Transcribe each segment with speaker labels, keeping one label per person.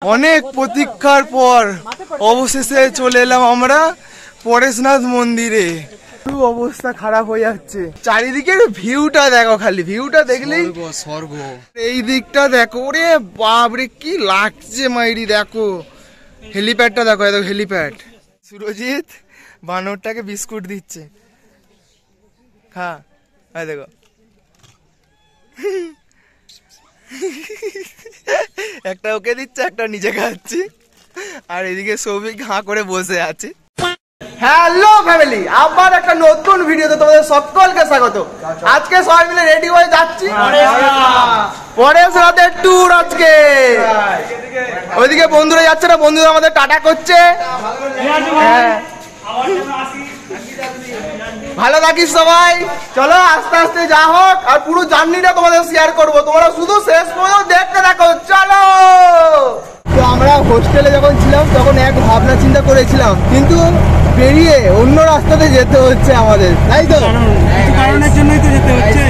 Speaker 1: অনেক প্রতীক্ষার পর অবশেষে চলে এলাম আমরা পরেশনাথ মন্দিরে। খুব অবস্থা খারাপ হয়ে যাচ্ছে, চারিদিকের ভিউটা দেখো, খালি ভিউটা দেখলেই স্বর্গ। এই দিকটা দেখো, ওরে বাপরে কি লাগছে মাইরি, দেখো হেলিপ্যাডটা দেখো, এত হেলিপ্যাড। সুরজিৎ বানরটাকে বিস্কুট দিচ্ছে, খা, দেখো একটা ওকে দিচ্ছে, একটা নিজে খাচ্ছি, আর এদিকে সৌভিক হাঁ করে বসে আছে। হ্যালো ফ্যামিলি, আবার একটা নতুন ভিডিওতে তোমাদের সকলকে স্বাগত। আজকে সবাই মিলে রেডি হয়ে যাচ্ছি পরেশনাথের ট্যুর আজকে। ওইদিকে বন্ধুরা যাচ্ছে না, বন্ধুরা আমাদের টাটা করছে। ভালো থাকিস সবাই, চলো আস্তে আস্তে যা হোক, আর পুরো জার্নিটা তোমাদের শেয়ার করবো, তোমরা শুধু শেষ পর্যন্ত দেখতে থাকো। চলো। তো আমরা হোস্টেলে যখন ছিলাম তখন এক ভাবনা চিন্তা করেছিলাম, কিন্তু বেরিয়ে অন্য রাস্তাতে যেতে হচ্ছে আমাদের, তাই তো? কারণের জন্যই তো যেতে হচ্ছে।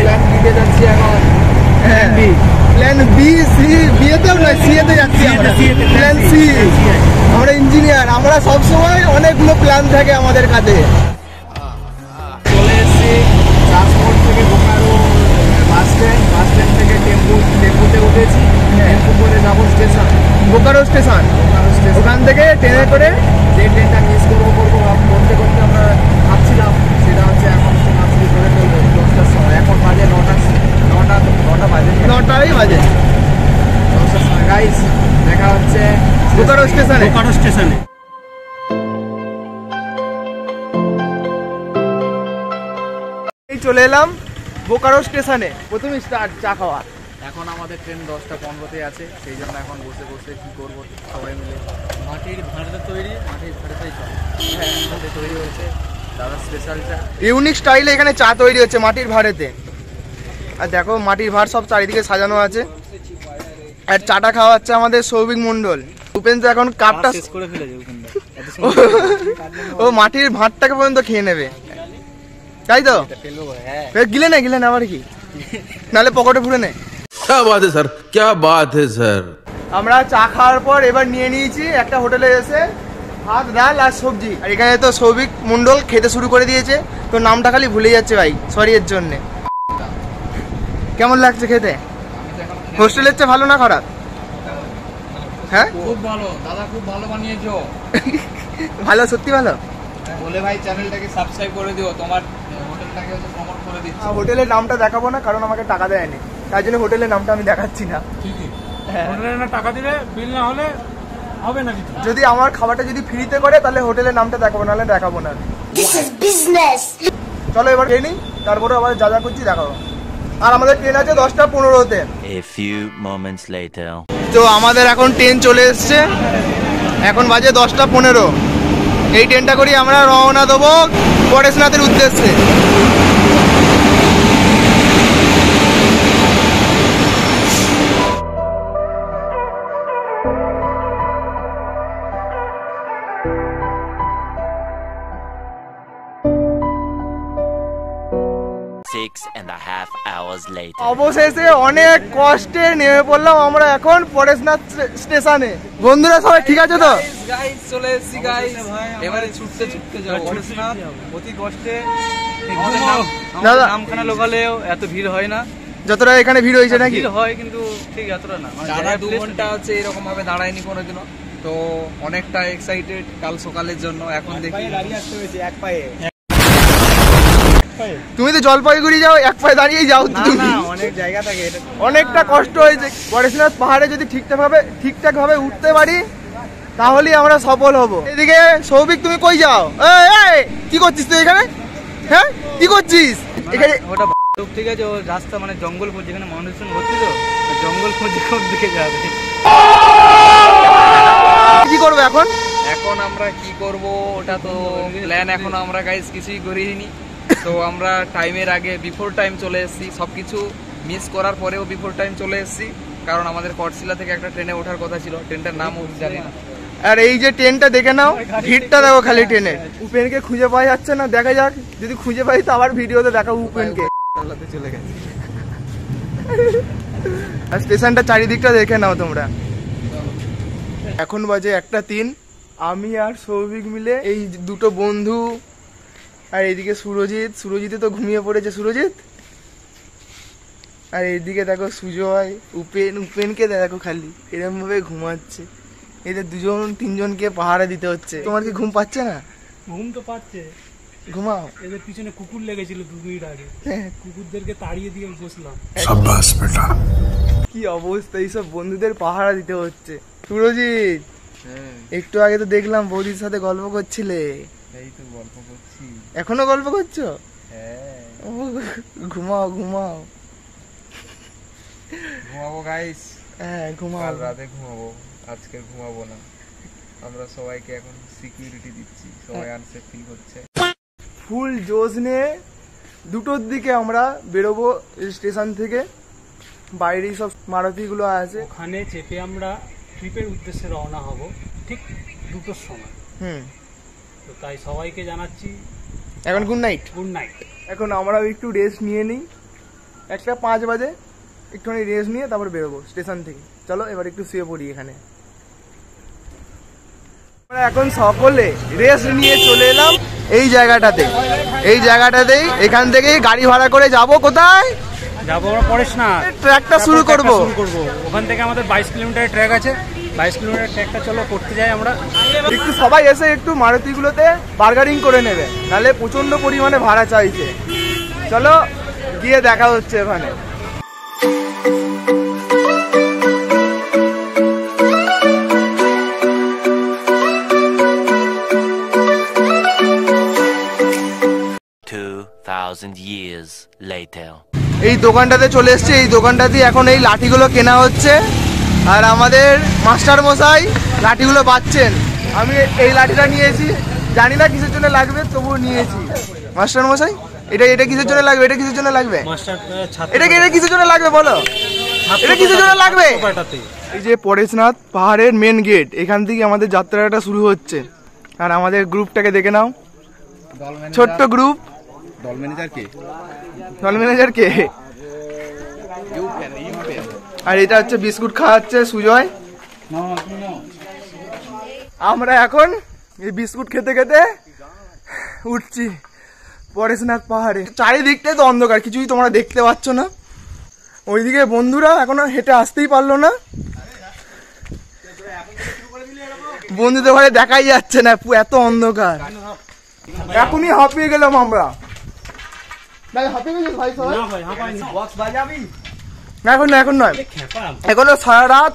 Speaker 1: প্ল্যান বি, সি, বিয়েতেও নয়, সিএতে যাচ্ছি আমরা। প্ল্যান সি, আমরা ইঞ্জিনিয়ার, আমরা সবসময় অনেকগুলো প্ল্যান থাকে আমাদের কাছে।
Speaker 2: চলে এসেছি ট্রান্সপোর্ট থেকে বোকারো বাস স্ট্যান্ড থেকে টেম্পুতে উঠেছি, টেম্পু করে যাবো স্টেশন,
Speaker 1: বোকারো স্টেশন। ওখান থেকে ট্রেনে করে
Speaker 2: যে ট্রেনটা মিস করবো করতে করতে আমরা ভাবছিলাম, সেটা হচ্ছে এখন মাছলি ধরে ফেলবো 10টার সময়। এখন বাজে 9টা বাজে,
Speaker 1: 9টাই বাজে,
Speaker 2: 10টার সময়। গাইস দেখা হচ্ছে
Speaker 1: বোকারো স্টেশনে। চলে এলাম বোকারো স্টেশনে, প্রথমে স্টার্ট চা খাওয়া।
Speaker 2: এখন আমাদের ট্রেন 10টা 15-তে আছে, সেই জন্য এখন বসে বসে কি করবো সবাই মিলে। মাটির ভাঁড়তে তৈরি, মাটির ভাঁড়তেই চল। হ্যাঁ, মাটিতে তৈরি হয়েছে দাদা স্পেশাল চা,
Speaker 1: ইউনিক স্টাইলে এখানে চা তৈরি হচ্ছে মাটির ভাঁড়েতে। আর দেখো মাটির ভাঁড় সব চারিদিকে সাজানো আছে, আর চাটা খাওয়া হচ্ছে আমাদের সৌভিক মন্ডল। উপেন তো এখন কাপটা
Speaker 2: শেষ করে ফেলেছে,
Speaker 1: ও মাটির ভাঁড়টাকে পর্যন্ত খেয়ে নেবে, তাই তো? গিলে না আবার কি, নালে পকেটে পুরে নে।
Speaker 3: क्या बात है सर, क्या बात है सर।
Speaker 1: আমরা চা খাওয়ার পর এবার নিয়ে নিয়েছি একটা হোটেলে এসে ভাত, ডাল আর সবজি। আর এখানে তো সৌভিক মন্ডল খেতে শুরু করে দিয়েছে, তো নামটা খালি ভুলে যাচ্ছে ভাই, সরি এর জন্য। কেমন লাগছে খেতে? হোস্টেলের চেয়ে ভালো না খারাপ? হ্যাঁ
Speaker 2: খুব ভালো দাদা, খুব ভালো বানিয়েছো।
Speaker 1: ভালো, সত্যি ভালো।
Speaker 2: বলে ভাই চ্যানেলটাকে সাবস্ক্রাইব করে দিও, তোমার হোটেলটাকে প্রমোট করে দিচ্ছি।
Speaker 1: হোটেলের নামটা দেখাবো না, কারণ আমাকে টাকা দেয়নি, তাই জন্য হোটেলের নামটা আমি দেখাচ্ছি না।
Speaker 4: হোটেলের টাকা দিলে বিল না হলে হবে না কিছু।
Speaker 1: যদি আমার খাবারটা যদি ফ্রিতে করে তাহলে হোটেলের নামটা দেখাবো, নাহলে দেখাবো না। চলো এবার খেয়ে নিই, তারপরে আবার যা যা করছি দেখাবো। আর আমাদের ট্রেন আছে 10টা 15-তে। তো আমাদের এখন ট্রেন চলে এসছে, এখন বাজে 10টা 15। এই ট্রেনটা করি আমরা রওনা দেবো পরেশনাথের উদ্দেশ্যে। অবশেষে অনেক কষ্টে নেমে পড়লাম আমরা এখন পরেশনাথ স্টেশনে। বন্ধুরা সবাই ঠিক আছে তো?
Speaker 2: গাইস চলে এসেছি গাইস, এবারে ছুটতে যাবো পরেশনাথ অতি কষ্টে।
Speaker 1: দাদা
Speaker 2: নামখানা লোকালেও এত ভিড় হয় না
Speaker 1: যতটা এখানে ভিড় হয়েছে, নাকি?
Speaker 2: ভিড় হয় কিন্তু ঠিক এতটা না। টানা 2 ঘন্টা আছে এরকম ভাবে দাঁড়ায়নি কোনোদিনও, তো অনেকটা এক্সাইটেড কাল সকালের জন্য। এখন দেখি গাড়ি আসতে হয়েছে এক পায়ে।
Speaker 1: তুমি তো জলপাইগুড়ি যাও, এক পায়ে দাঁড়িয়ে যাও।
Speaker 2: না অনেক জায়গা থাকে, এটা
Speaker 1: অনেকটা কষ্ট হয়েছে। পরেশনাথ পাহাড়ে যদি ঠিকঠাক ভাবে উঠতে পারি তাহলেই আমরা সফল হব। এদিকে সৌভিক তুমি কই যাও? এই কি করছিস তুই এখানে? হ্যাঁ কি করছিস এখানে?
Speaker 2: ওটা ঠিক আছে, ও রাস্তা মানে জঙ্গল খোঁজ, যেখানে মানুষজন ভর্তি, তো জঙ্গল খুঁজে কোন দিকে যাবে।
Speaker 1: কি করবো এখন?
Speaker 2: এখন আমরা কি করব ওটা তো প্ল্যান এখনো আমরা গাইস কিছুই করিনি। তো আমরা টাইমের আগে বিফোর টাইম চলে এসেছি, সবকিছু মিস করার পরেও বিফোর টাইম চলে এসেছি, কারণ আমাদের কটশিলা থেকে একটা ট্রেনে ওঠার কথা ছিল, ট্রেনটার নামও জানি না।
Speaker 1: আর এই যে ট্রেনটা দেখে নাও, ভিড়টা দেখো খালি ট্রেনে। উপেনকে খুঁজে পাওয়া যাচ্ছে না, দেখা যাক যদি খুঁজে পাই তো আবার ভিডিওতে দেখাবো উপেনকে।
Speaker 2: চলে গেছে।
Speaker 1: আর স্টেশনটা চারিদিকটা দেখে নাও তোমরা। এখন বাজে 1:03। আমি আর সৌভিক মিলে এই দুটো বন্ধু, আর এইদিকে সুরজিৎ তো ঘুমিয়ে পড়েছে সুরজিৎ, আর এইদিকে দেখো সুজয়, উপেনকে দেখো খালি এরকম ভাবে ঘুমাচ্ছে। এদের 2-3জনকে পাহারা দিতে হচ্ছে। তোমার কি ঘুম পাচ্ছে না?
Speaker 4: ঘুম তো পাচ্ছে,
Speaker 1: ঘুমাও।
Speaker 4: এদের পিছনে কুকুর লেগেছিল 2 মিনিট আগে, কুকুরদেরকে তাড়িয়ে দিয়ে বসলাম।
Speaker 1: সাব্বাস বেটা। কি অবস্থা, এইসব বন্ধুদের পাহারা দিতে হচ্ছে। সুরজিৎ, একটু আগে তো দেখলাম বৌদির সাথে গল্প করছিলে।
Speaker 2: এই তো গল্প করছি।
Speaker 1: এখনো গল্প করছো?
Speaker 2: হ্যাঁ।
Speaker 1: ঘুমাও
Speaker 2: ঘুমাবো গাইস।
Speaker 1: হ্যাঁ ঘুমাও।
Speaker 2: কাল রাতে ঘুমাবো, আজকে ঘুমাবো না। আমরা সবাইকে এখন সিকিউরিটি দিচ্ছি, সবাই আনসেফ ফিল করছে।
Speaker 1: ফুল জোশ নিয়ে 2টোর দিকে আমরা বেরোবো স্টেশন থেকে। বাইরেই সব মারুতিগুলো আছে,
Speaker 4: ওখানে চেপে আমরা ট্রিপের উদ্দেশ্যে রওনা হব ঠিক 2টোর সময়। তো তাই সবাইকে জানাচ্ছি
Speaker 1: এখন গুড নাইট।
Speaker 4: Good night.
Speaker 1: এখন আমরা একটু রেস্ট নিয়ে নিই, 1:05 বাজে, একটুখানি রেস্ট নিয়ে তারপর বেরোবো স্টেশন থেকে। চলো এবার একটু শুয়ে পড়ি এখানে। আমরা এখন সকলে রেস্ট নিয়ে চলে এলাম এই জায়গাটাতেই। এখান থেকে গাড়ি ভাড়া করে যাব কোথায়?
Speaker 4: যাবো আমরা পরেশ না,
Speaker 1: ট্র্যাকটা শুরু করব।
Speaker 4: ওখান থেকে আমাদের 22 কিলোমিটারের ট্র্যাক আছে। 22 কিলোমিটার ট্র্যাকটা চলো করতে যাই আমরা।
Speaker 1: একটু সবাই এসে একটু মারুতিগুলোতে বার্গারিং করে নেবে, নাহলে প্রচন্ড পরিমাণে ভাড়া চাইছে। চলো গিয়ে দেখা হচ্ছে ওখানে। এই দোকানটাতে চলে এসেছে। এই দোকানটাতে এখন এই লাঠিগুলো কেনা হচ্ছে, আর আমাদের মাস্টার মশাই লাঠিগুলো বাঁচছেন। আমি এই লাঠিটা নিয়েছি, জানি না কিসের জন্য লাগবে, তবুও নিয়েছি। মাস্টার মশাই, এটা কিসের জন্য লাগবে? এটা কিসের জন্য লাগবে? এটা কিসের জন্য লাগবে বলো? এটা কিসের জন্য লাগবে? এই যে পরেশনাথ পাহাড়ের মেন গেট, এখান থেকে আমাদের যাত্রাটা শুরু হচ্ছে। আর আমাদের গ্রুপটাকে দেখে নাও, ছোট্ট গ্রুপ। দল ম্যানেজার কে? আর এটা হচ্ছে বিস্কুট খাওয়াচ্ছে সুজয়। আমরা এখন এই বিস্কুট খেতে খেতে উঠছি পরেশনাথ পাহাড়ে। চারিদিকটাই তো অন্ধকার, কিছুই তোমরা দেখতে পাচ্ছ না। ওইদিকে বন্ধুরা এখনো হেঁটে আসতেই পারলো না, বন্ধুদের ঘরে দেখাই যাচ্ছে না, এত অন্ধকার। এখনই হাঁপিয়ে গেলাম আমরা। এখন নয়, এখনো সারা রাত,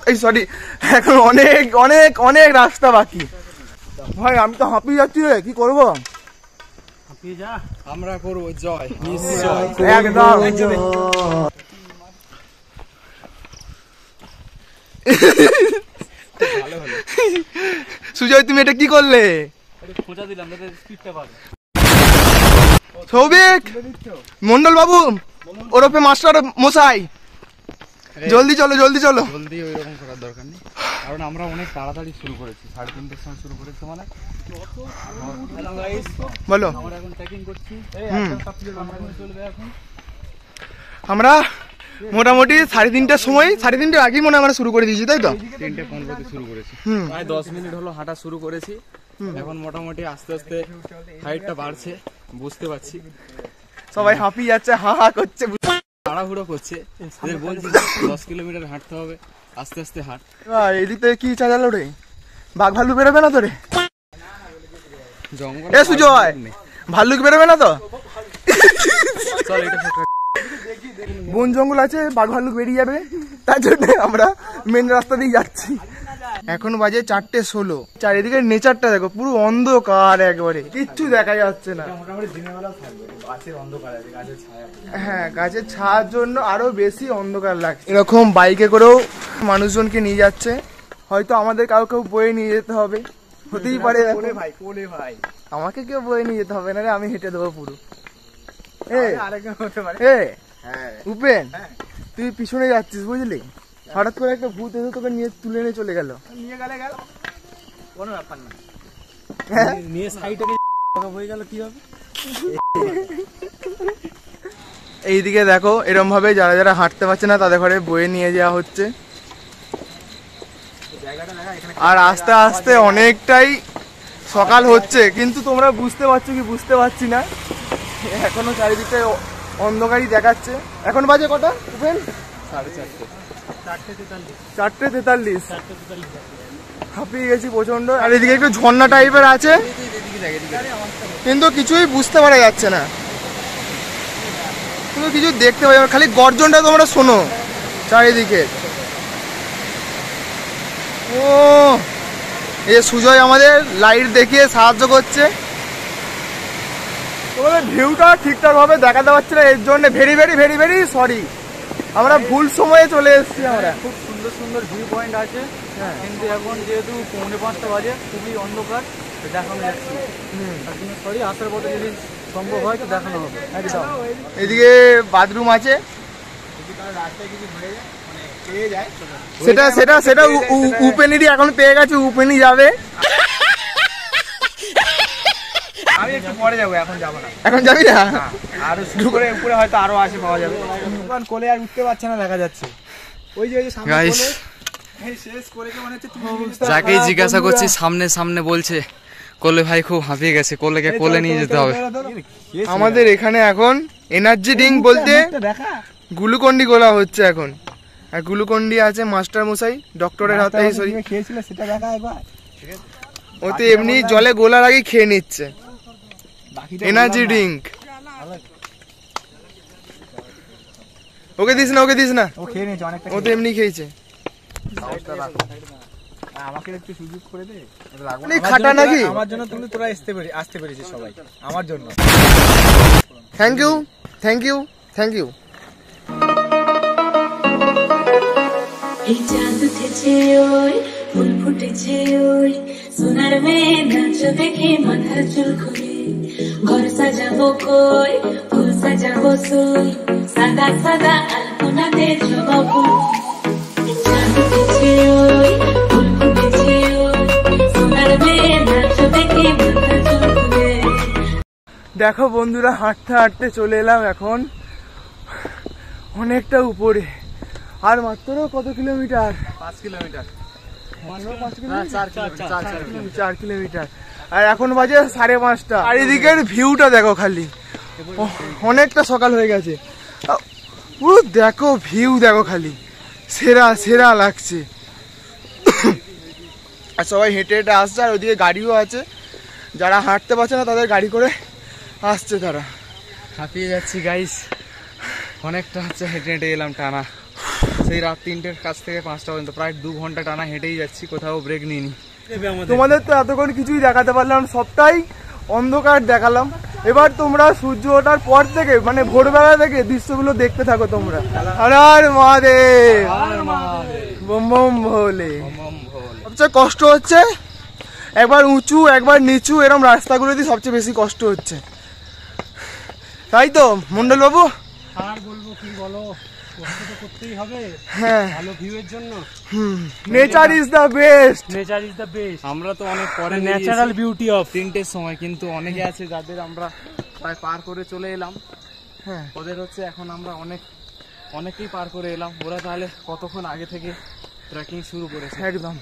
Speaker 1: এখন অনেক রাস্তা বাকি। ভাই আমি তো হাঁপিয়ে যাচ্ছি রে, কি করবো?
Speaker 2: আমরা করবো জয়, নিশ্চয়
Speaker 1: একদম। সুজয় তুমি এটা কি করলে? সৌভিক, মন্ডল বাবু ওরফে মাস্টার মশাই, জলদি চলো।
Speaker 2: জলদি ওইরকম করার দরকার নেই, কারণ আমরা অনেক তাড়াতাড়ি শুরু করেছি। 3:30টার সময় শুরু করেছি। মানে
Speaker 1: বলো,
Speaker 4: আমরা এখন ট্রেকিং করছি।
Speaker 1: আমরা মোটামুটি 3:30টার সময়, 3:30টার আগেই মনে আমরা শুরু করে দিয়েছি, তাই তো?
Speaker 2: 3:15 শুরু করেছি, প্রায় 10 মিনিট হলো হাঁটা শুরু করেছি। এখন মোটামুটি আস্তে আস্তে হাইটটা বাড়ছে, বুঝতে পারছি।
Speaker 1: সবাই হাঁপিয়ে যাচ্ছে, হা করছে,
Speaker 2: তাড়াহুড়ো করছে। বলছি 10 কিলোমিটার হাঁটতে হবে, আস্তে আস্তে হাঁট।
Speaker 1: এদিক থেকে কি চালালো রে? বাঘ ভাল্লুক বেরোবে না তো রে?
Speaker 2: জঙ্গল
Speaker 1: সুজয়, ভাল্লুক বেরোবে না তো? বন জঙ্গল আছে, বাঘ ভাল্লুক বেরিয়ে যাবে, তার জন্য আমরা মেন রাস্তা দিয়ে যাচ্ছি। এখন বাজে 4:16। চারিদিকে নেচারটা দেখো, পুরো অন্ধকার, একবারে কিচ্ছু দেখা যাচ্ছে না। হ্যাঁ, গাছের ছায়ার জন্য আরো বেশি অন্ধকার লাগছে। এরকম বাইকে করেও মানুষজনকে নিয়ে যাচ্ছে, হয়তো আমাদের কাউকে বয়ে নিয়ে যেতে হবে, হতেই পারে। ভাই আমাকে কেউ বয়ে নিয়ে যেতে হবে না রে, আমি হেঁটে দেবো পুরো। উপেন, তুই পিছনে যাচ্ছিস বুঝলি, হঠাৎ করে একটা ভূত এসে তোকে নিয়ে তুলে নিয়ে চলে গেল। কোনো ব্যাপার না, নিয়ে সাইডে হয়ে গেল কি হবে? এইদিকে দেখো, এরকম ভাবে যারা যারা হাঁটতে পারছে না তাদের ঘরে বয়ে নিয়ে যাওয়া হচ্ছে। জায়গাটা দেখা আর আস্তে আস্তে অনেকটাই সকাল হচ্ছে, কিন্তু তোমরা বুঝতে পারছো কি বুঝতে পারছি না, এখনো চারিদিকে অন্ধকারই দেখাচ্ছে। এখন বাজে কটা উপেন? 4:43। হাঁপিয়ে গেছি প্রচন্ড। আর এদিকে একটু ঝর্ণা টাইপের আছে, কিন্তু কিছুই বুঝতে পারা যাচ্ছে না, কিন্তু কিছু দেখতে পাই, খালি গর্জনটা তোমরা শোনো চারিদিকে। ও এই সুজয় আমাদের লাইট দেখিয়ে সাহায্য করছে। তোমাদের ভিউটা ঠিকঠাক ভাবে দেখাতে পারছি না, এর জন্য very very very very sorry. আমরা ভুল সময়ে চলে এসেছি। আমরা
Speaker 4: খুব সুন্দর সুন্দর ভিউ পয়েন্ট আছে, কিন্তু এখন যেহেতু 4:45 বাজে, খুবই অন্ধকার, দেখানো যাচ্ছে। তার জন্য সরি, আসার পথে যদি সম্ভব হয় তো দেখানো হবে।
Speaker 1: একদম। এদিকে বাথরুম আছে, সেটা সেটা সেটা উপেনেরই এখন পেয়ে গেছে, উপেনই যাবে।
Speaker 2: আমি একটু পরে যাবো, এখন যাবো না।
Speaker 1: এখন যাবি না?
Speaker 2: আর উপরে উপরে হয়তো আরো আসে পাওয়া যাবে, কারণ কোলে আর উঠতে পারছে না, দেখা যাচ্ছে। ওই যে সামনে কোলে শেষ করে মনে হচ্ছে তুমি যাকেই জিজ্ঞাসা করছি সামনে সামনে বলছে কোলে ভাই খুব হাঁপিয়ে গেছে, কোলেকে কোলে নিয়ে যেতে হবে।
Speaker 1: আমাদের এখানে এখন এনার্জি ড্রিঙ্ক বলতে গ্লুকন্ডি গোলা হচ্ছে এখন। আর গ্লুকন্ডি আছে মাস্টার মশাই ডক্টরের হাতে, সরি
Speaker 2: খেয়েছিল সেটা দেখা একবার।
Speaker 1: ওতে এমনি জলে গোলার আগে খেয়ে নিচ্ছে এনার্জি ড্রিঙ্ক। ওকে দিস না, ওকে দিস না,
Speaker 2: ও খেয়ে নিয়েছে অনেকটা,
Speaker 1: ও তো এমনি খেয়েছে।
Speaker 2: আমাকে একটু সুযোগ করে দে,
Speaker 1: খাটা নাকি?
Speaker 2: আমার জন্য তুমি তোরা আসতে পেরেছিস সবাই, আমার জন্য।
Speaker 1: Thank you, thank you, thank you.
Speaker 5: এই চাঁদ উঠেছে ওই, ফুল ফুটেছে ওই, সোনার মেয়ে নাচ দেখে মাথার চুল খুলে, ঘর সাজাবো কই, ফুল সাজাবো সই, সাদা সাদা আলপনাতে জবাবো। চাঁদ উঠেছে ওই, ফুল ফুটেছে ওই, সোনার মেয়ে নাচ দেখে মাথার চুল খুলে।
Speaker 1: দেখো বন্ধুরা, হাঁটতে হাঁটতে চলে এলাম এখন অনেকটা উপরে। আর মাত্র কত কিলোমিটার?
Speaker 2: 5 কিলোমিটার।
Speaker 1: 4 কিলোমিটার। আর এখন বাজে 5:30। আর এদিকের ভিউটা দেখো খালি, অনেকটা সকাল হয়ে গেছে, পুরো দেখো ভিউ দেখো খালি, সেরা সেরা লাগছে। আর সবাই হেঁটে হেঁটে আসছে, আর ওইদিকে গাড়িও আছে, যারা হাঁটতে পারছে না তাদের গাড়ি করে আসছে তারা।
Speaker 2: হাঁপিয়ে যাচ্ছি গাইস, অনেকটা হচ্ছে হেঁটে হেঁটে এলাম টানা, সেই রাত 3টের কাছ থেকে 5টা পর্যন্ত প্রায় 2 ঘন্টা টানা হেঁটেই যাচ্ছি, কোথাও ব্রেক নিইনি।
Speaker 1: তোমাদের তো এতক্ষণ কিছুই দেখাতে পারলাম, সবটাই অন্ধকার দেখালাম। এবার তোমরা সূর্য ওঠার পর থেকে মানে ভোরবেলা থেকে দৃশ্যগুলো দেখতে থাকো তোমরা। হর হর মহাদেব, বম বম ভোলে। সবচেয়ে কষ্ট হচ্ছে একবার উঁচু একবার নিচু, এরকম রাস্তাগুলো দিয়ে সবচেয়ে বেশি কষ্ট হচ্ছে, তাই তো মন্ডল বাবু?
Speaker 4: আর বলবো কি বলো, কষ্ট তো করতেই হবে।
Speaker 1: হ্যাঁ,
Speaker 4: ভালো ভিউ এর জন্য
Speaker 1: nature is the best.
Speaker 4: Nature is the best.
Speaker 2: আমরা তো অনেক পরে
Speaker 4: ন্যাচারাল বিউটি অফ
Speaker 2: 3টের সময়, কিন্তু অনেকে আছে যাদের আমরা প্রায় পার করে চলে এলাম।
Speaker 1: হ্যাঁ,
Speaker 2: ওদের হচ্ছে এখন আমরা অনেকেই পার করে এলাম, ওরা তাহলে কতক্ষণ আগে থেকে ট্রেকিং শুরু করেছে।
Speaker 1: একদম।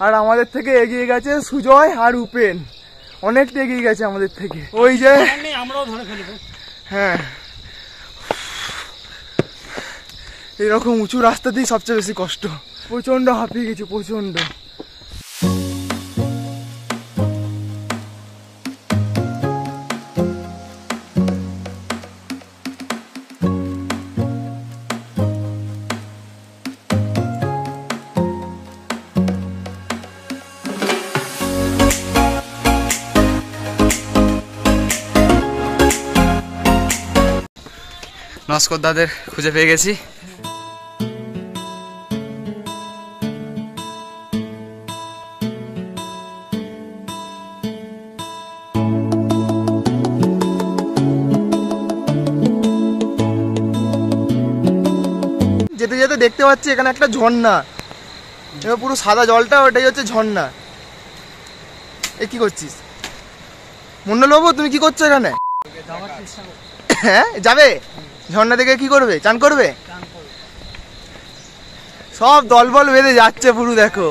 Speaker 1: আর আমাদের থেকে এগিয়ে গেছে সুজয় আর উপেন, অনেকটা এগিয়ে গেছে আমাদের থেকে। ওই যে
Speaker 4: আমরাও ধরে ফেলবো।
Speaker 1: হ্যাঁ, এরকম উঁচু রাস্তাতেই সবচেয়ে বেশি কষ্ট। প্রচন্ড হাঁপিয়ে গেছি, প্রচন্ড।
Speaker 2: নস্কর দাদের খুঁজে পেয়ে গেছি।
Speaker 1: যেতে যেতে দেখতে পাচ্ছি এখানে একটা ঝর্ণা, এবার পুরো সাদা জলটা, ওটাই হচ্ছে ঝর্ণা। এ কি করছিস মন্ডল বাবু, তুমি কি করছো এখানে? হ্যাঁ যাবে ঝর্ণা দেখে কি করবে? চান করবে? সব দলবল বেঁধে যাচ্ছে পুরো দেখো।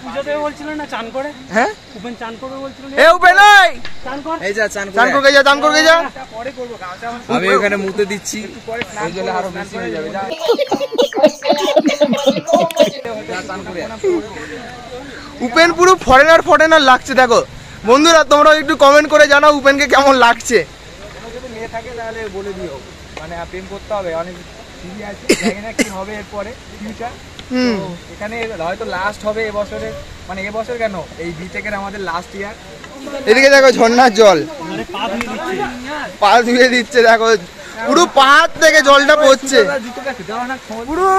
Speaker 4: পূজা দেবে বলছিল না চান করে?
Speaker 1: হ্যাঁ
Speaker 4: উপেন চান করবে বলছিল না?
Speaker 1: এ উপেন ওই
Speaker 4: চান কর।
Speaker 2: এই যা চান
Speaker 1: চান করে যা, চান করে যা।
Speaker 4: পরে করবো গামছা
Speaker 2: আমি ওখানে মুতে দিচ্ছি, এই জন্য আরো বেশি হয়ে যাবে। যা চান করে আয়।
Speaker 1: উপেন পুরো ফরেনার লাগছে দেখো। বন্ধুরা তোমরা একটু কমেন্ট করে জানাও উপেনকে কেমন লাগছে।
Speaker 4: যদি মেয়ে থাকে তাহলে বলে দিও, মানে প্রেম করতে হবে, অনেক সিরি আছে, জানি না কি হবে এরপরে ফিউচার। এখানে হয়তো লাস্ট হবে এবছরে, মানে এবছর কেন, এই বিটেকের আমাদের লাস্ট ইয়ার।
Speaker 1: এদিকে দেখো ঝর্ণার জল পা ধুয়ে দিচ্ছে দেখো, পুরো পাহাড় থেকে জলটা পড়ছে। পুরো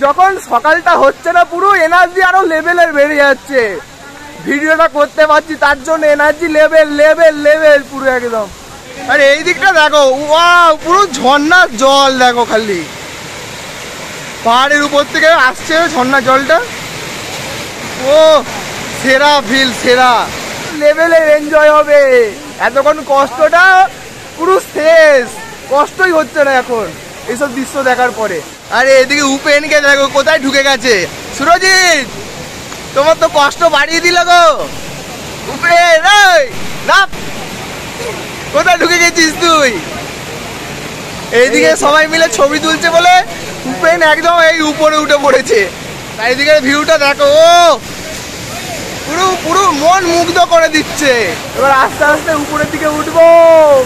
Speaker 1: যখন সকালটা হচ্ছে না পুরো এনার্জি আরো লেভেলের বেড়ে যাচ্ছে। ভিডিওটা করতে পারছি তার জন্য এনার্জি লেভেল পুরো একদম। আর এই দিকটা দেখো, ওয়াও পুরো ঝর্ণার জল দেখো, খালি পাহাড়ের উপর থেকে আসছে ঝর্ণার জলটা। ও সেরা ফিল, সেরা লেভেলের এনজয় হবে। এতক্ষণ কষ্টটা পুরো শেষ, কষ্টই হচ্ছে না এখন এইসব দৃশ্য দেখার পরে। আরে এদিকে উপেনকে দেখো কোথায় ঢুকে গেছে। সুরজিৎ তোমার তো কষ্ট বাড়িয়ে দিল গো। উপেন না, কোথায় ঢুকে গেছিস তুই? এইদিকে সবাই মিলে ছবি তুলছে বলে উপেন একদম এই উপরে উঠে পড়েছে। এইদিকে ভিউটা দেখো, পুরো পুরো মন মুগ্ধ করে দিচ্ছে। এবার আস্তে আস্তে উপরের দিকে উঠবো,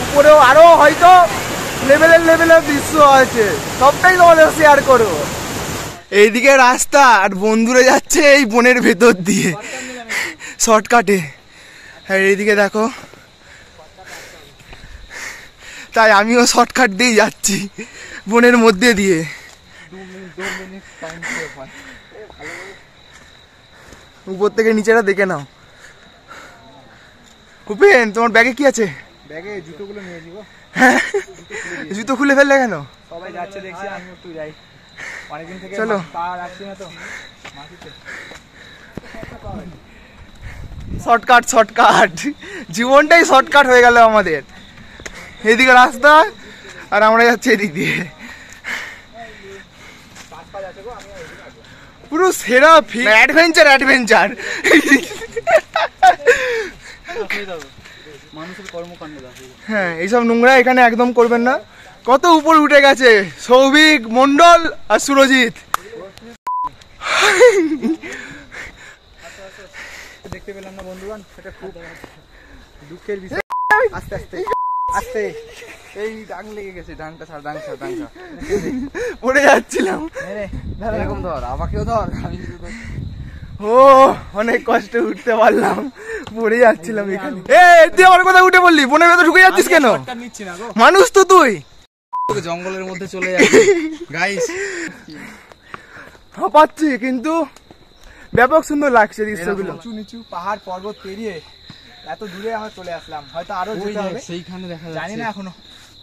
Speaker 1: উপরেও আরো হয়তো লেভেলের দৃশ্য আছে, সবটাই তোমাদের শেয়ার করবো। এইদিকে রাস্তা আর বন্ধুরা যাচ্ছে এই বনের ভেতর দিয়ে শর্টকাটে। আর এইদিকে দেখো, তাই আমিও শর্টকাট দিয়ে যাচ্ছি বনের মধ্যে দিয়ে। উপর থেকে নিচেটা দেখে নাও। উপেন তোমার ব্যাগে কি আছে?
Speaker 4: ব্যাগে জুতোগুলো নিয়ে নিব।
Speaker 1: হ্যাঁ জুতো খুলে ফেললে কেন?
Speaker 4: সবাই যাচ্ছে দেখছি, আমি একটু যাই, অনেকদিন থেকে
Speaker 1: চলো।
Speaker 4: পা রাখছি না তো মাটিতে।
Speaker 1: শর্টকাট জীবনটাই শর্টকাট হয়ে গেল আমাদের। এদিকে রাস্তা আর আমরা যাচ্ছি এদিক দিয়ে। পুরো সেরা ফিল, অ্যাডভেঞ্চার।
Speaker 4: মানুষের কর্মকাণ্ড।
Speaker 1: হ্যাঁ এইসব নোংরা এখানে একদম করবেন না। কত উপরে উঠে গেছে সৌভিক মন্ডল আর সুরজিৎ।
Speaker 4: দেখতে পেলাম না বন্ধুগণ, সেটা খুব দুঃখের বিষয়। আস্তে আস্তে
Speaker 2: এই ডাং লেগে গেছে, ডাংটা ছাড়।
Speaker 1: পড়ে যাচ্ছিলাম।
Speaker 2: এরকম ধর, আমাকেও ধর, আমি
Speaker 1: ও অনেক কষ্টে উঠতে পারলাম, পড়ে যাচ্ছিলাম এখানে। তুই আমার কথা উঠে বললি, বনের ভেতর ঢুকে যাচ্ছিস কেন?
Speaker 4: নিচ্ছি না গো,
Speaker 1: মানুষ তো তুই।
Speaker 2: জঙ্গলের মধ্যে চলে যাচ্ছে গাইস।
Speaker 1: পাচ্ছি কিন্তু ব্যাপক সুন্দর লাগছে দৃশ্যগুলো।
Speaker 4: উঁচু নিচু পাহাড় পর্বত পেরিয়ে এত দূরে আমরা চলে আসলাম, হয়তো আরো যেতে হবে,
Speaker 2: সেইখানে দেখা যাচ্ছে,
Speaker 4: জানি না এখনো।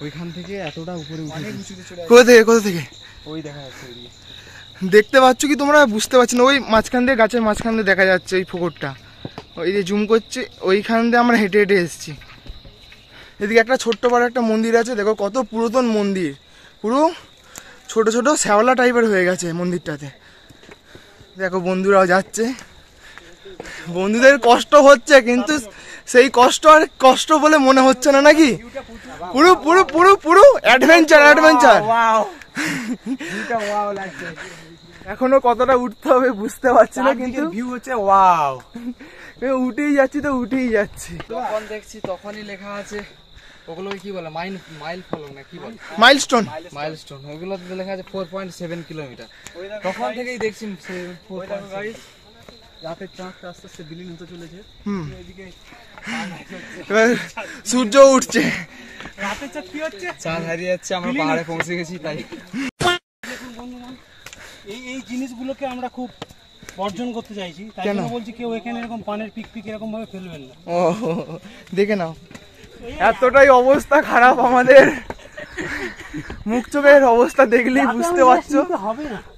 Speaker 2: ওইখান থেকে এতটা উপরে
Speaker 4: অনেক উঁচুতে চলে
Speaker 1: কোথা থেকে
Speaker 4: ওই দেখা যাচ্ছে ওইদিকে।
Speaker 1: দেখতে পাচ্ছ কি তোমরা? বুঝতে পারছি না। ওই মাঝখান দিয়ে, গাছের মাঝখান দিয়ে দেখা যাচ্ছে ওই পুকুরটা। ওই যে জুম করছে, ওইখান দিয়ে আমরা হেঁটে এসেছি। এদিকে একটা ছোট্ট বড় একটা মন্দির আছে, দেখো কত পুরাতন মন্দির, পুরো ছোট ছোট শ্যাওলা টাইপের হয়ে গেছে মন্দিরটাতে। দেখো বন্ধুরাও যাচ্ছে, বন্ধুদের কষ্ট হচ্ছে কিন্তু সেই কষ্ট আর কষ্ট বলে মনে হচ্ছে না নাকি? পুরো পুরো পুরো পুরো অ্যাডভেঞ্চার।
Speaker 4: ওয়াও লাগছে।
Speaker 1: এখনো কতটা উঠতে হবে বুঝতে পারছি না, কিন্তু
Speaker 4: ভিউ হচ্ছে ওয়াও।
Speaker 1: উঠেই যাচ্ছি।
Speaker 2: যখন দেখছি তখনই লেখা আছে, ওগুলোকে কি বলে, মাইল ফলক না কি বলে,
Speaker 1: মাইলস্টোন।
Speaker 2: ওগুলোতে লেখা আছে 4.7 কিলোমিটার। তখন থেকেই দেখছি
Speaker 4: রাতের চাঁদটা আস্তে আস্তে বিলীন হতে চলেছে। এদিকে
Speaker 1: এবার সূর্য উঠছে।
Speaker 4: রাতের চাঁদ কি হচ্ছে,
Speaker 2: চাঁদ হারিয়ে যাচ্ছে, আমরা পাহাড়ে পৌঁছে গেছি। তাই
Speaker 4: এই জিনিসগুলোকে আমরা খুব বর্জন করতে চাইছি, তাই জন্য বলছি কেউ এখানে এরকম পানের পিক এরকম ভাবে ফেলবেন না।
Speaker 1: ও দেখে নাও, এতটাই অবস্থা খারাপ আমাদের, মুখ চোখের অবস্থা দেখলেই বুঝতে পারছো।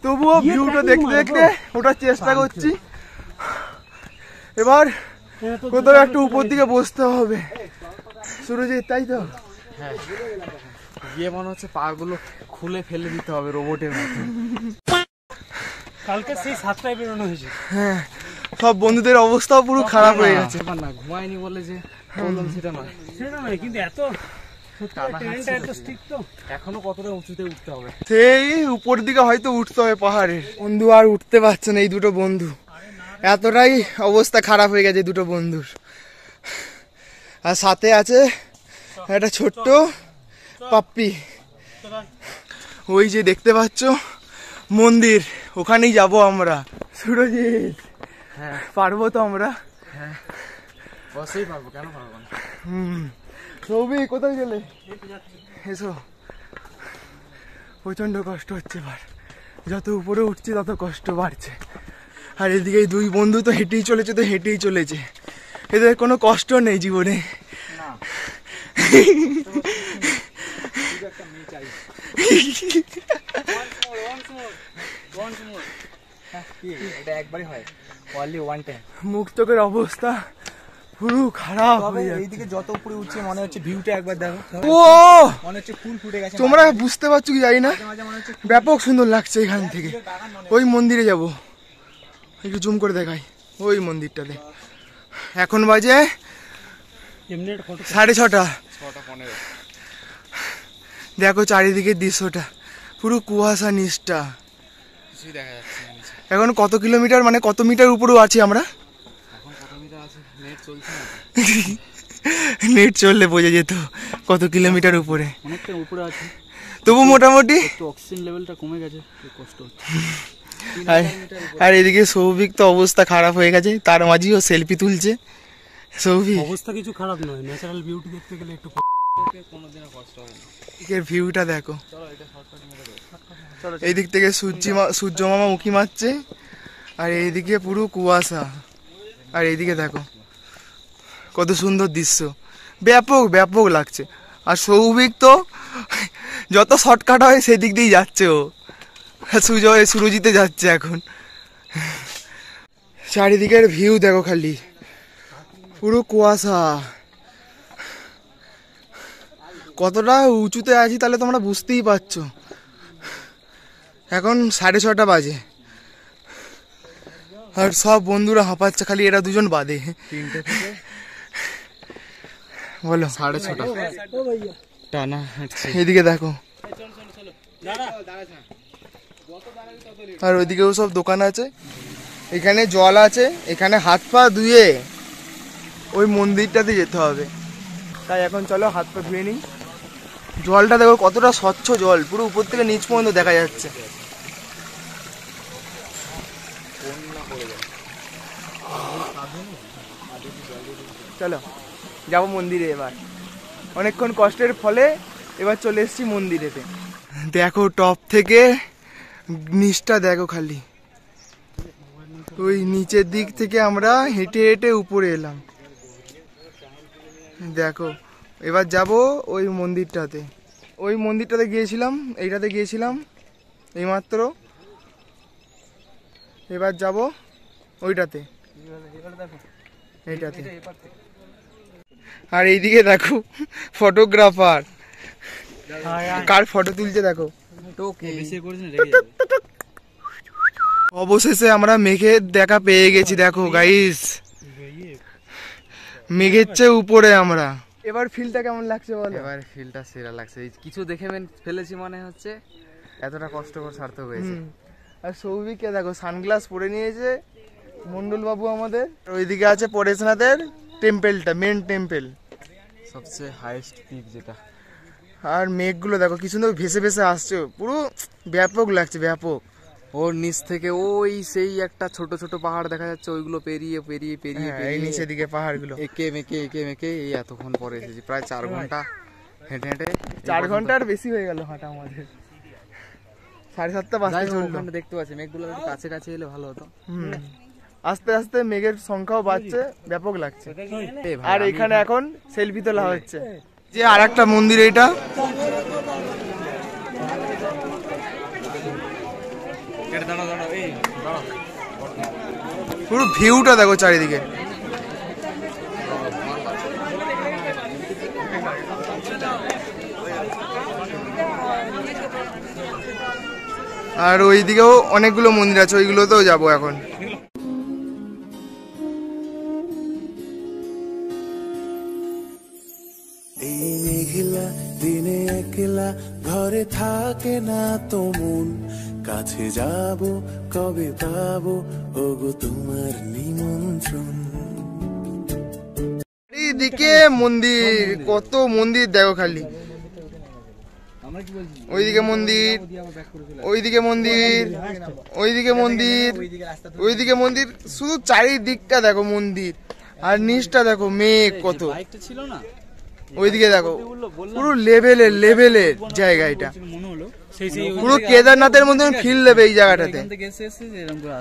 Speaker 1: তবুও ভিউটা দেখতে দেখতে ওঠার চেষ্টা করছি। এবার কোথাও একটু উপর দিকে বসতে হবে সুরজিৎ, তাই তো?
Speaker 2: হ্যাঁ, গিয়ে মনে হচ্ছে পা গুলো খুলে ফেলে দিতে হবে রোবটের মতো।
Speaker 6: কালকে সেই 7টায় বেরোনো হয়েছে।
Speaker 1: হ্যাঁ, সব বন্ধুদের অবস্থাও পুরো খারাপ হয়ে গেছে।
Speaker 2: না ঘুমায়নি বলে যে বললাম সেটা নয়,
Speaker 6: সেটা নয়, কিন্তু এত ট্রেনটা এত স্ট্রিক্ট তো।
Speaker 2: এখনো কতটা উঁচুতে উঠতে হবে।
Speaker 1: সেই উপর দিকে হয়তো উঠতে হবে পাহাড়ে। বন্ধু আর উঠতে পারছে না, এই দুটো বন্ধু এতটাই অবস্থা খারাপ হয়ে গেছে দুটো বন্ধুর। আর সাথে আছে একটা ছোট্ট পাপ্পি। ওই যে দেখতে পাচ্ছ মন্দির, ওখানেই যাব আমরা। সুরজিৎ,
Speaker 2: হ্যাঁ
Speaker 1: পারবো তো আমরা?
Speaker 2: হ্যাঁ অবশ্যই পারবো, কেন পারবো না।
Speaker 1: সৌভিক কোথায় গেলে? এসো। প্রচন্ড কষ্ট হচ্ছে এবার, যত উপরে উঠছে তত কষ্ট বাড়ছে। আর এদিকে এই দুই বন্ধু তো হেঁটেই চলেছে, তো হেঁটেই চলেছে, এদের কোনো কষ্ট নেই জীবনে।
Speaker 4: এটা একবারই হয়, অনলি ওয়ান টাইম।
Speaker 1: মুখ চোখের অবস্থা পুরো খারাপ
Speaker 4: তবে
Speaker 1: হয়ে যাচ্ছে।
Speaker 4: এইদিকে যত উপরে উঠছে মনে হচ্ছে ভিউটা একবার দেখো,
Speaker 1: ও
Speaker 4: মনে হচ্ছে ফুল ফুটে গেছে।
Speaker 1: তোমরা বুঝতে পারছো কি জানি না,
Speaker 4: মাঝে মনে হচ্ছে
Speaker 1: ব্যাপক সুন্দর লাগছে এখান থেকে। ওই মন্দিরে যাব, একটু জুম করে দেখাই ওই মন্দিরটাতে। এখন বাজে 6:30। দেখো চারিদিকের দৃশ্যটা, পুরো কুয়াশা নিষ্ঠা।
Speaker 2: কিছুই দেখা যাচ্ছে না নিচে।
Speaker 1: এখন কত কিলোমিটার, মানে কত মিটার উপরেও আছি আমরা?
Speaker 2: এখন কত মিটার আছে? নেট চলছে না।
Speaker 1: নেট চললে বোঝা যেত কত কিলোমিটার উপরে।
Speaker 6: অনেকটা উপরে আছে,
Speaker 1: তবু মোটামুটি।
Speaker 6: একটু অক্সিজেন লেভেলটা কমে গেছে, একটু কষ্ট হচ্ছে।
Speaker 1: আর এদিকে সৌভিক তো অবস্থা খারাপ হয়ে গেছে, তার মাঝেও সেলফি তুলছে সৌভিক।
Speaker 6: অবস্থা কিছু খারাপ নয়, ন্যাচারাল বিউটি দেখতে গেলে একটু
Speaker 2: কোনোদিনও কষ্ট হয় না।
Speaker 1: এর ভিউটা দেখো।
Speaker 2: চলো এটা শর্টকাট মেরে দেবো।
Speaker 1: এই দিক থেকে সূর্য মামা উঁকি মারছে, আর এইদিকে পুরো কুয়াশা। আর এইদিকে দেখো কত সুন্দর দৃশ্য, ব্যাপক ব্যাপক লাগছে। আর সৌভিক তো যত শর্টকাট হয় সেদিক দিয়েই যাচ্ছে, ও সুরজিতে যাচ্ছে এখন। চারিদিকের ভিউ দেখো খালি, পুরো কুয়াশা। কতটা উঁচুতে আছি তাহলে তোমরা বুঝতেই পারছো। এখন 6:30 বাজে, আর সব বন্ধুরা হাঁপাচ্ছে, খালি এরা দুজন বাদে।
Speaker 2: 3টে থেকে
Speaker 1: বলো
Speaker 2: 6:30 টানা হাঁটছে।
Speaker 1: এদিকে দেখো, আর ওইদিকেও সব দোকান আছে। এখানে জল আছে, এখানে হাত পা ধুয়ে ওই মন্দিরটাতে যেতে হবে। তাই এখন চলো হাত পা ধুয়ে নিই। জলটা দেখো কতটা স্বচ্ছ জল, পুরো উপর থেকে নিচ পর্যন্ত দেখা যাচ্ছে। চলো যাবো মন্দিরে এবার। অনেকক্ষণ কষ্টের ফলে এবার চলে এসেছি মন্দিরেতে। দেখো টপ থেকে নিচটা দেখো খালি, ওই নিচের দিক থেকে আমরা হেঁটে হেঁটে উপরে এলাম। দেখো এবার যাব ওই মন্দিরটাতে। ওই মন্দিরটাতে গিয়েছিলাম, এইটাতে গিয়েছিলাম এইমাত্র। এবার যাব ওইটাতে, এইটাতে। আর এইদিকে দেখো ফটোগ্রাফার কার ফটো তুলছে দেখো। অবশেষে আমরা মেঘের দেখা পেয়ে গেছি, দেখো গাইস, মেঘের চেয়ে উপরে আমরা। এবার ফিলটা কেমন লাগছে বলো?
Speaker 2: এবার ফিলটা সেরা লাগছে, কিছু দেখে ফেলেছি মনে হচ্ছে, এতটা কষ্ট করে সার্থক হয়েছে।
Speaker 1: আর সৌভিককে দেখো সানগ্লাস পরে নিয়েছে মন্ডল বাবু আমাদের। ওইদিকে আছে পরেশনাথের টেম্পেলটা, মেন টেম্পেল,
Speaker 2: সবচেয়ে হাইয়েস্ট পিক যেটা।
Speaker 1: আর মেঘগুলো দেখো কি সুন্দর ভেসে ভেসে আসছে, পুরো ব্যাপক লাগছে, ব্যাপক।
Speaker 2: ওর নিচ থেকে ওই সেই একটা ছোট ছোট পাহাড় দেখা যাচ্ছে, ওইগুলো পেরিয়ে পেরিয়ে পেরিয়ে
Speaker 1: এই নিচের দিকে পাহাড়গুলো
Speaker 2: একে মেকে এই এতক্ষণ পরে এসেছি, প্রায় 4 ঘন্টা হেঁটে হেঁটে।
Speaker 1: 4 ঘন্টার বেশি হয়ে গেল হাঁটা আমাদের। 7:30 বাজতে চললো।
Speaker 2: দেখতে পাচ্ছি মেঘগুলো একটু কাছে কাছে এলে ভালো হতো।
Speaker 1: আস্তে আস্তে মেঘের সংখ্যাও বাড়ছে, ব্যাপক লাগছে। আর এখানে এখন সেলফি তোলা হচ্ছে। যে আর একটা মন্দির, এটা পুরো ভিউটা দেখো চারিদিকে। আর ওইদিকেও অনেকগুলো মন্দির আছে, ওইগুলোতেও যাবো এখন।
Speaker 7: এই মেঘলা দিনে একলা ঘরে থাকে না তো মন, কাছে যাব কবে পাবো ওগো তোমার নিমন্ত্রণ।
Speaker 1: এইদিকে মন্দির, কত মন্দির দেখো খালি। ওইদিকে মন্দির, ওইদিকে মন্দির, ওইদিকে মন্দির, ওইদিকে মন্দির, শুধু চারিদিকটা দেখো মন্দির। আর নিচটা দেখো মেঘ কত, ওইদিকে দেখো পুরো লেভেলের জায়গা এটা, পুরো কেদারনাথের মতন ফিল দেবে এই জায়গাটাতে।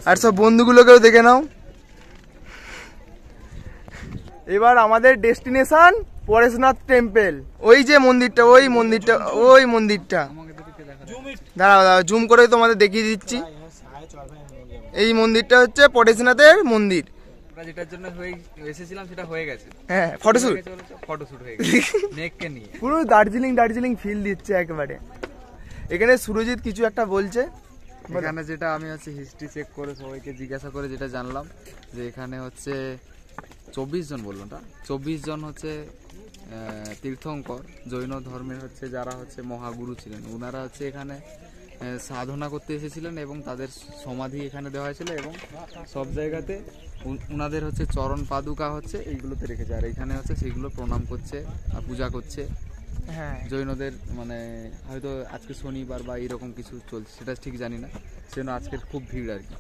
Speaker 1: আর সব বন্ধুগুলোকেও দেখে নাও। এবার আমাদের ডেস্টিনেশন পরেশনাথ টেম্পল। ওই যে মন্দিরটা, ওই মন্দিরটা, ওই মন্দিরটা, দাঁড়াও জুম করে তোমাদের দেখিয়ে দিচ্ছি। এই মন্দিরটা হচ্ছে পরেশনাথের মন্দির।
Speaker 2: যেটার জন্য এসেছিলাম সেটা হয়ে গেছে।
Speaker 1: হ্যাঁ, ফটোশুট
Speaker 2: হয়ে গেছে মেঘকে নিয়ে।
Speaker 1: পুরো দার্জিলিং ফিল দিচ্ছে একেবারে। এখানে সুরজিৎ কিছু একটা বলছে।
Speaker 2: এখানে যেটা আমি হচ্ছে হিস্ট্রি চেক করে সবাইকে জিজ্ঞাসা করে যেটা জানলাম, যে এখানে হচ্ছে 24 জন বললো না, 24 জন হচ্ছে তীর্থঙ্কর জৈন ধর্মের হচ্ছে যারা হচ্ছে মহাগুরু ছিলেন, ওনারা হচ্ছে এখানে সাধনা করতে এসেছিলেন এবং তাদের সমাধি এখানে দেওয়া হয়েছিল এবং সব জায়গাতে ওনাদের হচ্ছে চরণ পাদুকা হচ্ছে এইগুলোতে রেখেছে। আর এখানে হচ্ছে সেগুলো প্রণাম করছে আর পূজা করছে।
Speaker 1: হ্যাঁ,
Speaker 2: জৈনদের মানে হয়তো আজকে শনিবার বা এরকম কিছু চলছে, সেটা ঠিক জানি না, সেজন্য আজকের খুব ভিড় আর কি।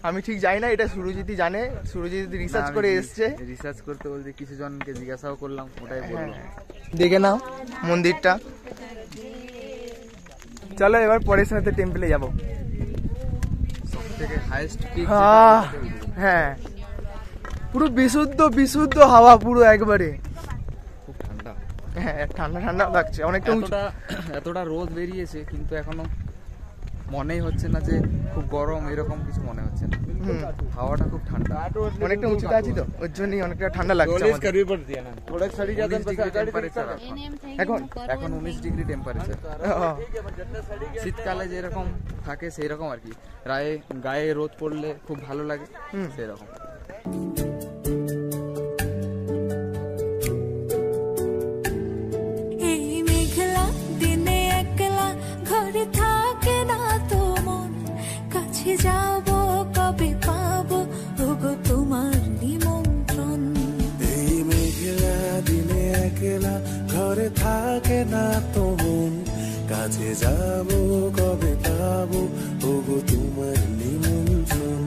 Speaker 1: আমি ঠিক জানি না, এটা সুরজিৎই জানে। সুরজিৎ রিসার্চ করে এসছে।
Speaker 2: রিসার্চ করতে বলতে কিছু জনকে জিজ্ঞাসাও করলাম, ওটাই বললাম।
Speaker 1: দেখে নাও মন্দিরটা। চলো এবার পরেশনাথের টেম্পলে যাবো।
Speaker 2: সবথেকে হাইয়েস্ট পিক।
Speaker 1: হ্যাঁ, পুরো বিশুদ্ধ হাওয়া পুরো একবারে।
Speaker 2: খুব ঠান্ডা।
Speaker 1: হ্যাঁ, ঠান্ডা লাগছে অনেকটা।
Speaker 2: এতটা রোদ বেরিয়েছে কিন্তু এখনো মনেই হচ্ছে না যে খুব গরম, এরকম কিছু মনে হচ্ছে না। হাওয়াটা খুব ঠান্ডা,
Speaker 1: অনেকটা উঁচুতে আছি তো, ওর জন্যই অনেকটা ঠান্ডা লাগছে।
Speaker 2: এখন 19 ডিগ্রি টেম্পারেচার। শীতকালে যেরকম থাকে সেই রকম আর কি, গায়ে রোদ পড়লে খুব ভালো লাগে সেই রকম।
Speaker 5: এই মেঘলা দিনে একলা ঘরে থাকে না তো মন, কাছে যাব কবে পাবো ওগো তোমার নিমন্ত্রণ।
Speaker 7: এই মেঘলা দিনে একলা ঘরে থাকে না তো মন, কাছে যাব কবে পাবো ওগো তোমার নিমন্ত্রণ।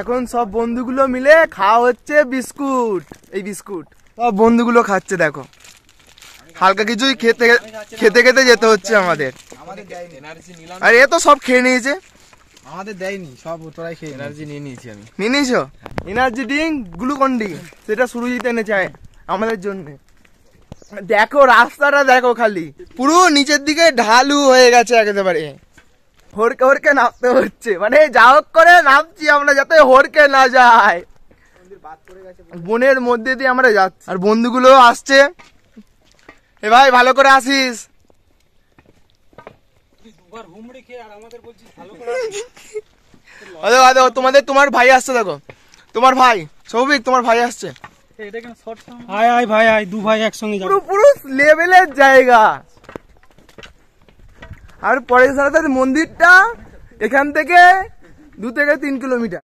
Speaker 1: এখন সব বন্ধুগুলো মিলে খাওয়া হচ্ছে বিস্কুট। এই বিস্কুট সব বন্ধুগুলো খাচ্ছে, দেখো হালকা কিছুই খেতে খেতে যেতে হচ্ছে আমাদের। আর এ তো সব খেয়ে নিয়েছে,
Speaker 4: আমাদের দেয়নি, সব তোরাই খেয়ে
Speaker 2: এনার্জি নিয়ে নিয়েছি আমি।
Speaker 1: নিয়ে নিয়েছো এনার্জি ড্রিঙ্ক, গ্লুকন ডি, সেটা সুরজিৎ এনেছে আমাদের জন্য। দেখো রাস্তাটা দেখো খালি, পুরো নিচের দিকে ঢালু হয়ে গেছে একেবারে। হরকে নামতে হচ্ছে, মানে যা হোক করে নামছি আমরা যাতে হরকে না যায়। বনের মধ্যে দিয়ে আমরা যাচ্ছি, আর বন্ধুগুলো আসছে। এ ভাই ভালো করে আসিস। তোমার ভাই আসছে, দেখো তোমার ভাই সৌভিক, তোমার ভাই আসছে।
Speaker 6: আয় ভাই আয়, দু ভাই একসঙ্গে যাবো।
Speaker 1: পুরো লেভেলের জায়গা। আর পরেশনাথের মন্দিরটা এখান থেকে 2 থেকে 3 কিলোমিটার।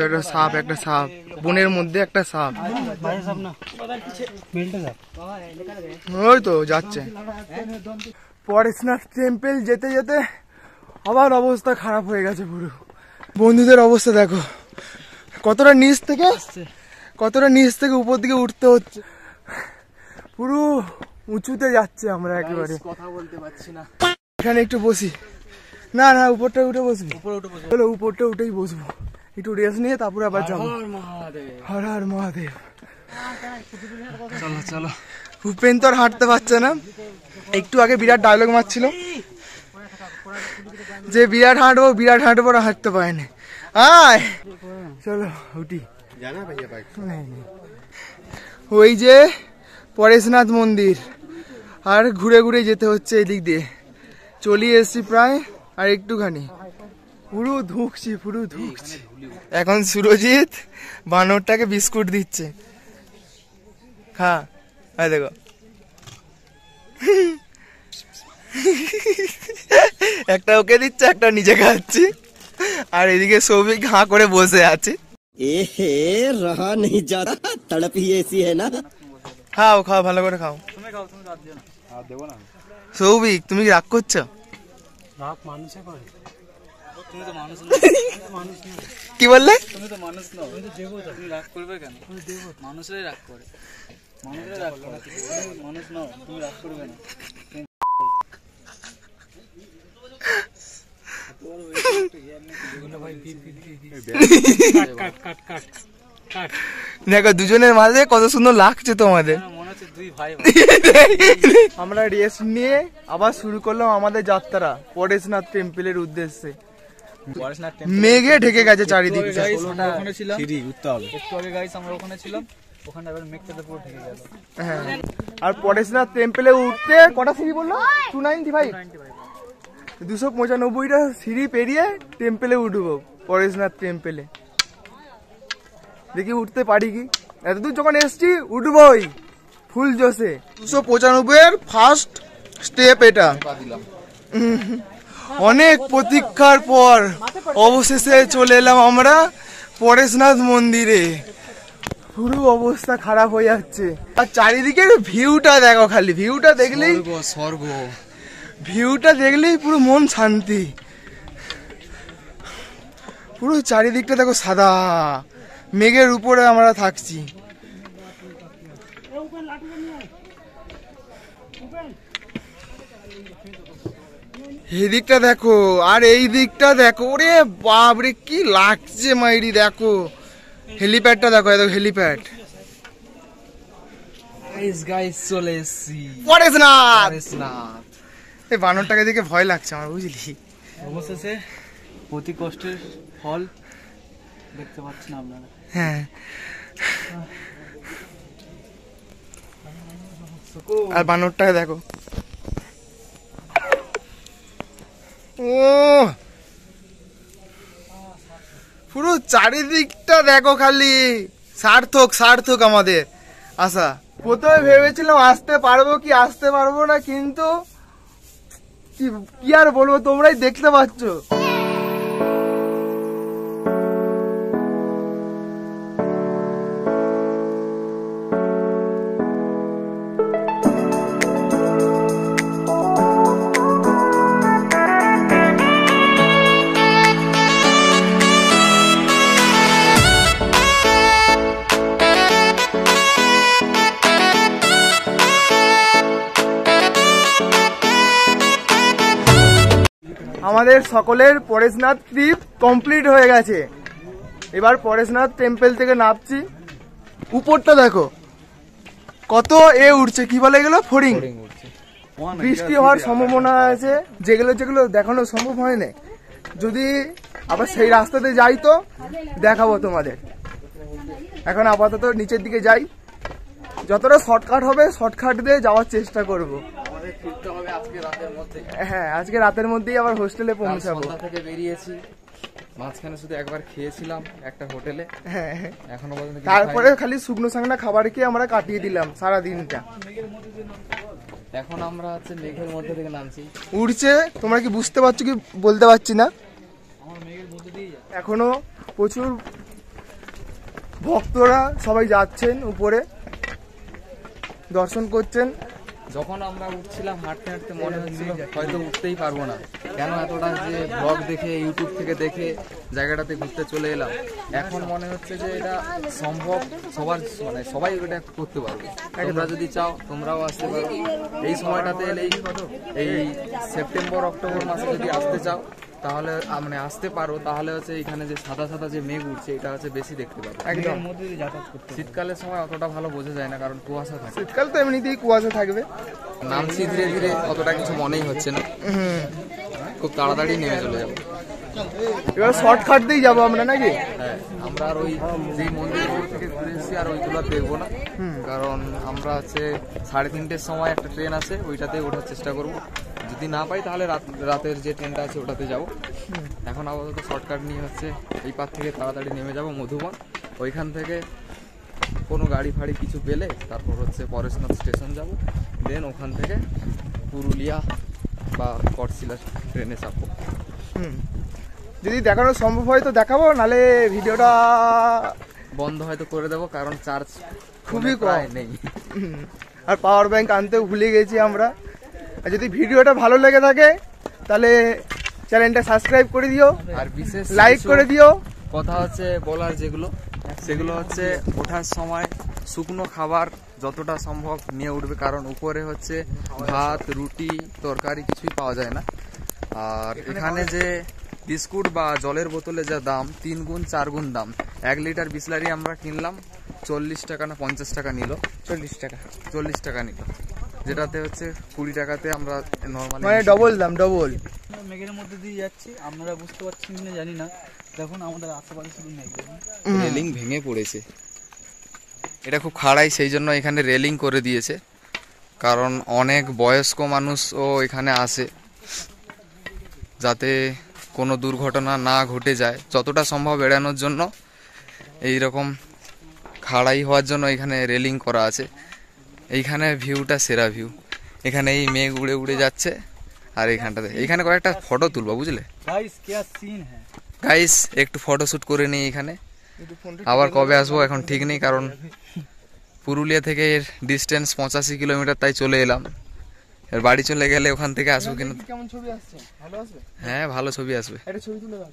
Speaker 1: একটা সাপ, একটা সাপ বনের মধ্যে একটা সাপ। ওই তো যাচ্ছে। পরেশনাথ টেম্পল যেতে যেতে আবার অবস্থা খারাপ হয়ে গেছে পুরো। বন্ধুদের অবস্থা দেখো, কতটা নিচ থেকে উপর দিকে উঠতে হচ্ছে। পুরো উঁচুতে যাচ্ছে আমরা একেবারে।
Speaker 4: কথা বলতে পারছি না।
Speaker 1: এখানে একটু বসি। না না, উপরটা উঠে বসবি। চলো উপরটা উঠেই বসবো, একটু রেস্ট নিয়ে তারপরে আবার যাবো। হর হর মহাদেব।
Speaker 2: চলো চলো।
Speaker 1: ভূপেন তো আর হাঁটতে পারছে না। একটু আগে বিরাট ডায়লগ মারছিল যে বিরাট হাঁটবো, আর হাঁটতে পারেনি। আয় চলো উঠি। ওই যে পরেশনাথ মন্দির, আর ঘুরে ঘুরে যেতে হচ্ছে এদিক দিয়ে। চলিয়ে এসছি প্রায়, আর একটুখানি। পুরো ধুকছি। এখন সুরজিৎ বানরটাকে বিস্কুট দিচ্ছে। খা, দেখো একটা ওকে দিচ্ছে, একটা নিজে খাচ্ছি। আর এদিকে সৌভিক হাঁ করে বসে আছে।
Speaker 8: रहा नहीं जाता, तड़प ही ऐसी है ना।
Speaker 1: খাও ভালো করে খাও। সৌভিক তুমি কি রাগ করছো? কি বললে?
Speaker 4: তুমি তো মানুষ নও, তুমি রাগ করবে কেন? মানুষেরাই রাগ করে, মানুষ নও, তুমি রাগ করবে না।
Speaker 1: দেখো দুজনের মাঝে কত সুন্দর লাগছে তোমাদের।
Speaker 4: মনে হচ্ছে দুই ভাই।
Speaker 1: আমরা রেস্ট নিয়ে আবার শুরু করলাম আমাদের যাত্রা পরেশনাথ টেম্পলের উদ্দেশ্যে। মেঘে ঢেকে গেছে চারিদিকটা।
Speaker 4: ওখানে ছিলাম, একটু আগে গাইস আমরা ওখানে ছিলাম, ওখানে এবার মেঘটাতে পুরো ঢেকে গেল।
Speaker 1: হ্যাঁ, আর পরেশনাথ টেম্পলে উঠতে কটা সিঁড়ি বললো? 295, 295টা সিঁড়ি পেরিয়ে টেম্পলে উঠবো, পরেশনাথ টেম্পলে। দেখি উঠতে পারি কি। এতদূর যখন এসছি উঠবই ফুল জোশে। 295 ফার্স্ট স্টেপ এটা। অনেক প্রতীক্ষার পর অবশেষে চলে এলাম আমরা পরেশনাথ মন্দিরে। পুরো অবস্থা খারাপ হয়ে যাচ্ছে। আর চারিদিকের ভিউটা দেখো, খালি ভিউটা দেখলেই
Speaker 2: স্বর্গ।
Speaker 1: ভিউটা দেখলেই পুরো মন শান্তি। পুরো চারিদিকটা দেখো সাদা, মেঘের উপরে আমরা থাকছি। এই দিকটা দেখো, আর এই দিকটা দেখো, ওরে বাপরে কি লাগছে মাইরি। দেখো হেলিপ্যাডটা দেখো, দেখো হেলিপ্যাড।
Speaker 2: গাইস চলে এসেছি
Speaker 1: পরেশনাথ।
Speaker 2: পরেশনাথ।
Speaker 1: এই বানরটাকে দেখে ভয় লাগছে আমার, বুঝলি।
Speaker 4: অবশেষে প্রতি কষ্টের ফল দেখতে পাচ্ছেন আপনারা।
Speaker 1: হ্যাঁ, আর বানরটাকে দেখো। ও পুরো চারিদিকটা দেখো খালি। সার্থক আমাদের আশা। প্রথমে ভেবেছিলাম আসতে পারবো না, কিন্তু কি আর বলবো, তোমরাই দেখতে পাচ্ছ। আমাদের সকলের পরেশনাথ ট্রিপ কমপ্লিট হয়ে গেছে। এবার পরেশনাথ টেম্পল থেকে নামছি। উপরটা দেখো কত উঠছে, কি বলে গেল, ফড়িং। বৃষ্টি হওয়ার সম্ভাবনা আছে, যেগুলো দেখানো সম্ভব হয় না। যদি আবার সেই রাস্তাতে যাই তো দেখাবো তোমাদের। এখন আপাতত নিচের দিকে যাই, যতটা শর্টকাট হবে শর্টকাট দিয়ে যাওয়ার চেষ্টা করব। হ্যাঁ, আজকে রাতের মধ্যেই আবার হোস্টেলে পৌঁছাবো।
Speaker 2: সন্ধ্যা থেকে বেরিয়েছি, মাঝখানে শুধু একবার খেয়েছিলাম একটা হোটেলে।
Speaker 1: হ্যাঁ,
Speaker 2: এখনো পর্যন্ত
Speaker 1: তারপরে খালি শুকনো সাংনা খাবার খেয়ে আমরা কাটিয়ে দিলাম সারা দিনটা।
Speaker 2: এখন আমরা হচ্ছে মেঘের মধ্যে থেকে নামছি।
Speaker 1: উড়ছে, তোমরা কি বুঝতে পারছো কি বলতে পারছি না। এখনো প্রচুর ভক্তরা সবাই যাচ্ছেন উপরে, দর্শন করছেন।
Speaker 2: যখন আমরা উঠছিলাম হাঁটতে হাঁটতে মনে হচ্ছিল হয়তো উঠতেই পারবো না, কেন এতটা যে ব্লগ দেখে ইউটিউব থেকে দেখে জায়গাটাতে ঘুরতে চলে এলাম। এখন মনে হচ্ছে যে এটা সম্ভব, সবার মানে সবাই এটা করতে পারবে। তোমরা যদি চাও তোমরাও আসতে পারো। এই সময়টাতে এলেই এই সেপ্টেম্বর অক্টোবর মাসে যদি আসতে চাও তাহলে মানে আসতে পারো, তাহলে হচ্ছে এখানে যে সাদা সাদা যে মেঘ উঠছে এটা হচ্ছে বেশি দেখতে পাবে।
Speaker 1: একদম।
Speaker 2: শীতকালের সময় অতটা ভালো বোঝা যায় না, কারণ কুয়াশা থাকে।
Speaker 1: শীতকাল তো এমনিতেই কুয়াশা থাকবে।
Speaker 2: নামছি ধীরে ধীরে, অতটা কিছু মনেই হচ্ছে না, খুব তাড়াতাড়ি নেমে চলে যাবো।
Speaker 1: এবার শর্টকাট দিয়েই যাবো আমরা নাকি?
Speaker 2: হ্যাঁ, আমরা আর ওই যে মন্দিরগুলো থেকে ঘুরে এসেছি আর ওইগুলো দেখবো না, কারণ আমরা হচ্ছে 3:30টার সময় একটা ট্রেন আছে, ওইটাতে ওঠার চেষ্টা করব। যদি না পাই তাহলে রাতের যে ট্রেনটা আছে ওটাতে যাব। এখন আপাতত শর্টকাট নিয়ে হচ্ছে এই পার থেকে তাড়াতাড়ি নেমে যাব মধুবন। ওইখান থেকে কোনো গাড়ি ফাড়ি কিছু পেলে তারপর হচ্ছে পরেশনাথ স্টেশন যাব, দেন ওখান থেকে পুরুলিয়া বা কটশিলার ট্রেনে চাপবো।
Speaker 1: যদি দেখানো সম্ভব হয় তো দেখাবো, নালে ভিডিওটা
Speaker 2: বন্ধ হয়তো করে দেবো, কারণ চার্জ
Speaker 1: খুবই কম
Speaker 2: নেই।
Speaker 1: আর পাওয়ার ব্যাংক আনতেও ভুলে গেছি আমরা। আর যদি ভিডিওটা ভালো লেগে থাকে তাহলে চ্যানেলটা সাবস্ক্রাইব করে দিও,
Speaker 2: আর বিশেষ
Speaker 1: লাইক করে দিও।
Speaker 2: কথা হচ্ছে বলার সেগুলো হচ্ছে ওঠার সময় শুকনো খাবার যতটা সম্ভব নিয়ে উঠবে, কারণ উপরে হচ্ছে ভাত রুটি তরকারি কিছুই পাওয়া যায় না। আর এখানে যে বিস্কুট বা জলের বোতলে যা দাম 3 গুণ 4 গুণ দাম। 1 লিটার বিসলারি আমরা কিনলাম 40 টাকা না 50 টাকা নিল, 40 টাকা নিল, যেটাতে হচ্ছে 20 টাকাতে আমরা নরমালি
Speaker 1: মানে ডবল দাম, ডবল।
Speaker 6: মেঘের মধ্যে দিয়ে যাচ্ছি, আপনারা বুঝতে পারছেন কিনা জানি না। দেখুন আমাদের আশেপাশে শুধু মেঘ।
Speaker 2: রেলিং ভেঙে পড়েছে, এটা খুব খাড়াই, সেই জন্য এখানে রেলিং করে দিয়েছে, কারণ অনেক বয়স্ক মানুষও এখানে আসে, যাতে কোনো দুর্ঘটনা না ঘটে যায় যতটা সম্ভব এড়ানোর জন্য এই রকম খাড়াই হওয়ার জন্য এখানে রেলিং করা আছে। এইখানে ভিউটা সেরা ভিউ, এখানে এই মেঘ উড়ে উড়ে যাচ্ছে আর এইখানে কয়েকটা ফটো তুলবো, বুঝলে গাইস? একটু ফটো শুট করে নিই এখানে, আবার কবে আসবো এখন ঠিক নেই, কারণ পুরুলিয়া থেকে এর ডিস্টেন্স 85 কিলোমিটার, তাই চলে এলাম। এর বাড়ি চলে গেলে ওখান থেকে আসবো কিনা।
Speaker 1: কেমন ছবি আসছে? ভালো আসবে?
Speaker 2: হ্যাঁ, ভালো ছবি আসবে।
Speaker 1: একটা ছবি তুলে দাও।